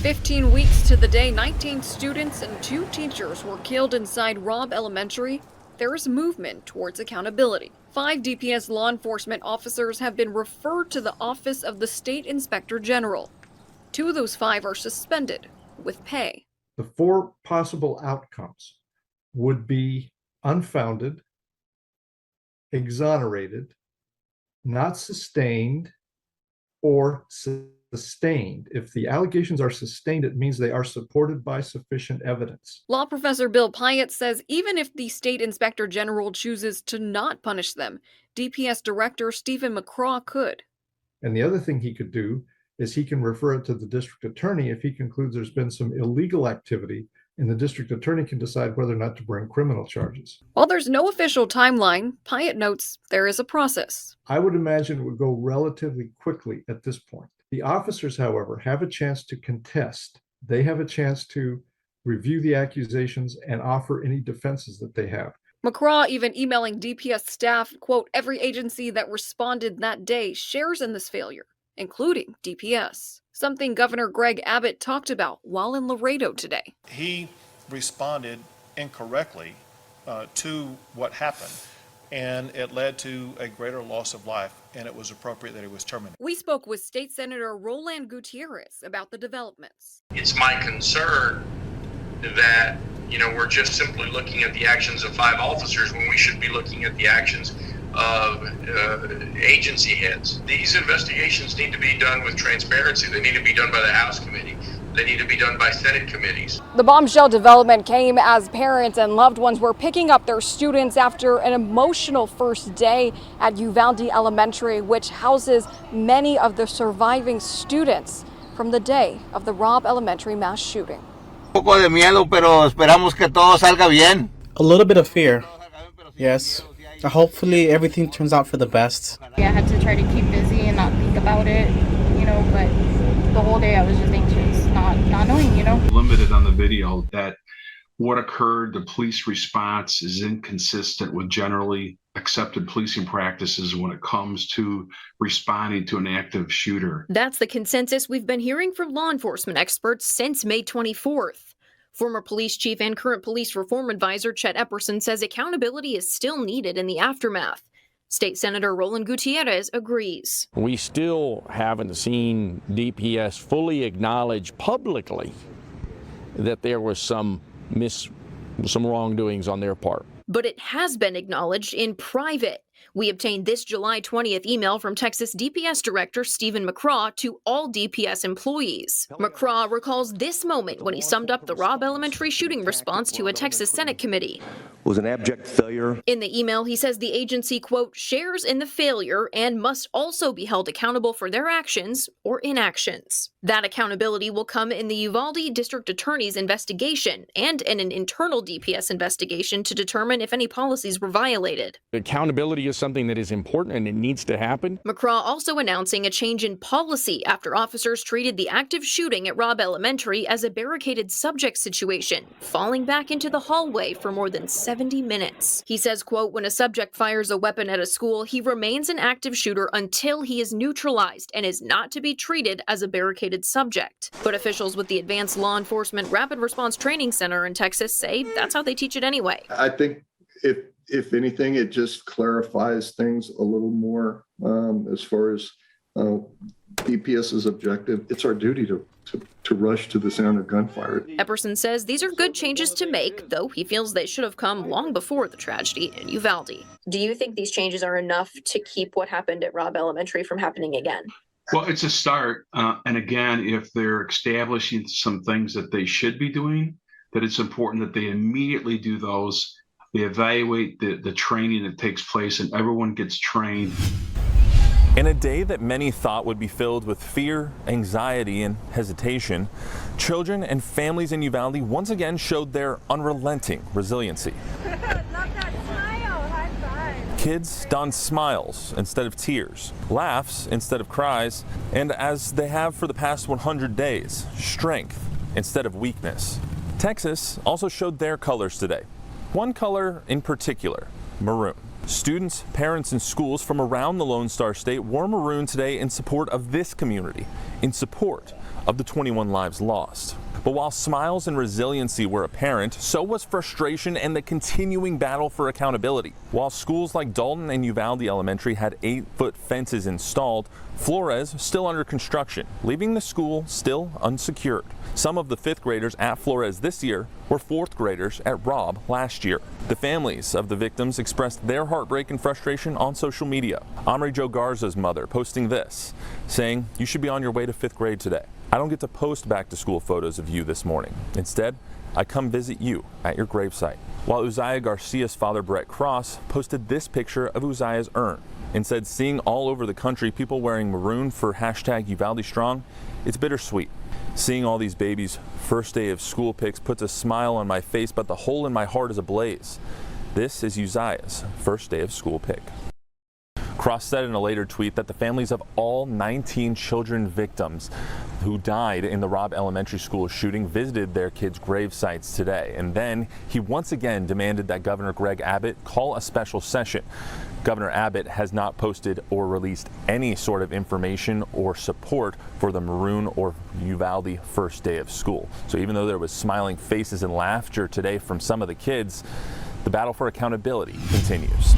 15 weeks to the day 19 students and 2 teachers were killed inside Robb Elementary, there is movement towards accountability. 5 DPS law enforcement officers have been referred to the Office of the State Inspector General. 2 of those 5 are suspended with pay. The 4 possible outcomes would be unfounded, exonerated, not sustained, or sustained. If the allegations are sustained, it means they are supported by sufficient evidence. Law Professor Bill Piatt says even if the State Inspector General chooses to not punish them, DPS Director Steven McCraw could. And the other thing he could do is he can refer it to the district attorney if he concludes there's been some illegal activity, and the district attorney can decide whether or not to bring criminal charges. While there's no official timeline, Piatt notes there is a process. I would imagine it would go relatively quickly at this point. The officers, however, have a chance to contest. They have a chance to review the accusations and offer any defenses that they have. McCraw even emailing DPS staff, quote, every agency that responded that day shares in this failure, including DPS. Something Governor Greg Abbott talked about while in Laredo today. He responded incorrectly to what happened, and it led to a greater loss of life, and it was appropriate that he was terminated. We spoke with State Senator Roland Gutierrez about the developments. It's my concern that, we're just simply looking at the actions of 5 officers when we should be looking at the actions of agency heads. These investigations need to be done with transparency. They need to be done by the House committee. They need to be done by Senate committees. The bombshell development came as parents and loved ones were picking up their students after an emotional first day at Uvalde Elementary, which houses many of the surviving students from the day of the Robb Elementary mass shooting. Un poco de miedo, pero esperamos que todo salga bien. A little bit of fear, yes. Hopefully everything turns out for the best. I had to try to keep busy and not think about it, but the whole day I was just anxious, not knowing, Limited on the video that what occurred, the police response is inconsistent with generally accepted policing practices when it comes to responding to an active shooter. That's the consensus we've been hearing from law enforcement experts since May 24th. Former police chief and current police reform advisor Chet Epperson says accountability is still needed in the aftermath. State Senator Roland Gutierrez agrees. We still haven't seen DPS fully acknowledge publicly that there was some wrongdoings on their part. But it has been acknowledged in private. We obtained this July 20th email from Texas DPS Director Steven McCraw to all DPS employees. McCraw recalls this moment when he summed up the Robb Elementary shooting response to a Texas Senate committee. Was an abject failure. In the email, he says the agency, quote, shares in the failure and must also be held accountable for their actions or inactions. That accountability will come in the Uvalde District Attorney's investigation and in an internal DPS investigation to determine if any policies were violated. Accountability is something that is important and it needs to happen. McCraw also announcing a change in policy after officers treated the active shooting at Robb Elementary as a barricaded subject situation, falling back into the hallway for more than 70 minutes. He says, quote, when a subject fires a weapon at a school, he remains an active shooter until he is neutralized and is not to be treated as a barricaded subject. But officials with the Advanced Law Enforcement Rapid Response Training Center in Texas say that's how they teach it anyway. I think if anything, it just clarifies things a little more as far as DPS's objective. It's our duty to rush to the sound of gunfire. Epperson says these are good changes to make, though he feels they should have come long before the tragedy in Uvalde. Do you think these changes are enough to keep what happened at Robb Elementary from happening again? Well, it's a start. And again, if they're establishing some things that they should be doing, that it's important that they immediately do those. They evaluate the training that takes place and everyone gets trained. In a day that many thought would be filled with fear, anxiety, and hesitation, children and families in Uvalde once again showed their unrelenting resiliency. Kids donned smiles instead of tears, laughs instead of cries, and as they have for the past 100 days, strength instead of weakness. Texas also showed their colors today. One color in particular, maroon. Students, parents, and schools from around the Lone Star State wore maroon today in support of this community, in support of the 21 lives lost. But while smiles and resiliency were apparent, so was frustration and the continuing battle for accountability. While schools like Dalton and Uvalde Elementary had 8-foot fences installed, Flores still under construction, leaving the school still unsecured. Some of the 5th graders at Flores this year were 4th graders at Robb last year. The families of the victims expressed their heartbreak and frustration on social media. Omri Jo Garza's mother posting this, saying, "You should be on your way to 5th grade today. I don't get to post back to school photos of you this morning. Instead, I come visit you at your gravesite." While Uzziah Garcia's father, Brett Cross, posted this picture of Uzziah's urn and said, "Seeing all over the country people wearing maroon for #UvaldeStrong, it's bittersweet. Seeing all these babies' first day of school pics puts a smile on my face, but the hole in my heart is ablaze. This is Uzziah's first day of school pic." Cross said in a later tweet that the families of all 19 children victims who died in the Robb Elementary School shooting visited their kids' grave sites today. And then he once again demanded that Governor Greg Abbott call a special session. Governor Abbott has not posted or released any sort of information or support for the Maroon or Uvalde first day of school. So even though there was smiling faces and laughter today from some of the kids, the battle for accountability continues.